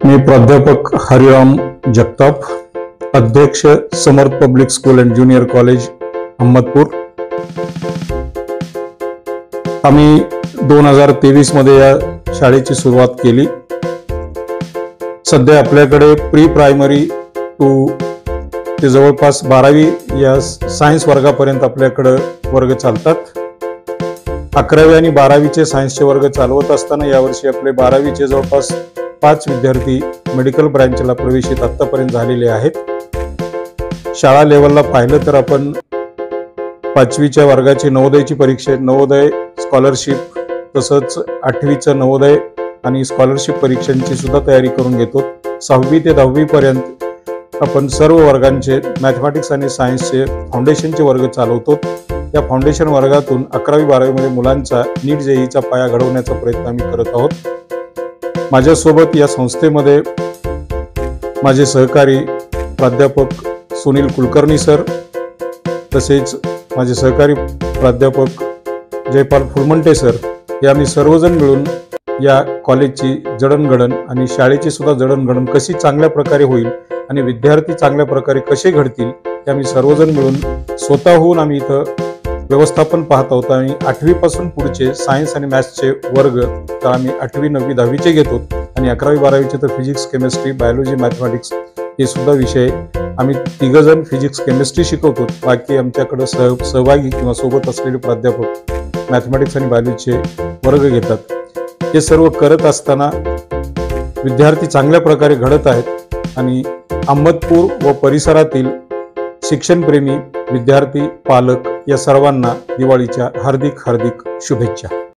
मी प्राध्यापक हरिराम जगताप, अध्यक्ष Samarth public school and junior college Ahmadpur. आम्ही 2023 मध्ये या शाळेची सुरुवात केली। सध्या आपल्याकडे प्री प्रायमरी टू ते जवळपास 12वी या सायन्स वर्गापर्यंत आपल्याकडे वर्ग चालतात। 11वी आणि 12वीचे सायन्सचे वर्ग चालवत असताना यावर्षी आपले 12वीचे जवळपास 5 विद्यार्थी मेडिकल ब्रँचला प्रवेशित आतापर्यंत झालेले आहेत। शाळा लेवलला पाहिलं तर आपण 5वीच्या वर्गाची नवोदयची परीक्षा, नवोदय स्कॉलरशिप, तसंच 8वीचं नवोदय आणि स्कॉलरशिप परीक्षांची सुद्धा तयारी करून घेतो। 6वी ते 10वी पर्यंत आपण सर्व वर्गांचे मॅथमॅटिक्स आणि सायन्सचे फाउंडेशनचे वर्ग चालवतो। या फाउंडेशन वर्गातून 11वी 12वी मध्ये मुलांचा नीट जेईचा पाया घडवण्याचा प्रयत्न आम्ही करत आहोत। माझ्यासोबत या संस्थेमध्ये माझे सहकारी प्राध्यापक सुनील कुलकर्णी सर, तसेच माझे सहकारी प्राध्यापक जयपाल फुलमंटे सर, हे आम्ही सर्वजण मिळून या कॉलेजची जडणघडण आणि शाळेची सुद्धा जडणघडण कशी चांगल्या प्रकारे होईल आणि विद्यार्थी चांगल्या प्रकारे कसे घडतील हे आम्ही सर्वजण मिळून स्वतःहून आम्ही इथं व्यवस्थापन पाहत आहोत। आणि 8वी पासून पुढचे सायन्स आणि मॅथ्सचे वर्ग तर आम्ही 8वी 9वी 10वीचे घेतो आणि 11वी 12वीचे तर फिजिक्स, केमिस्ट्री, बायोलॉजी, मॅथमॅटिक्स हे सुद्धा विषय आम्ही 3 जण फिजिक्स केमिस्ट्री शिकवतो। बाकी आमच्याकडे सहभागी किंवा सोबत असलेले प्राध्यापक मॅथमॅटिक्स आणि बायोलॉजीचे वर्ग घेतात। हे सर्व करत असताना विद्यार्थी चांगल्या प्रकारे घडत आहेत आणि अहमदपूर व परिसरातील शिक्षणप्रेमी विद्यार्थी, पालक या सर्वांना दिवाळीच्या हार्दिक शुभेच्छा।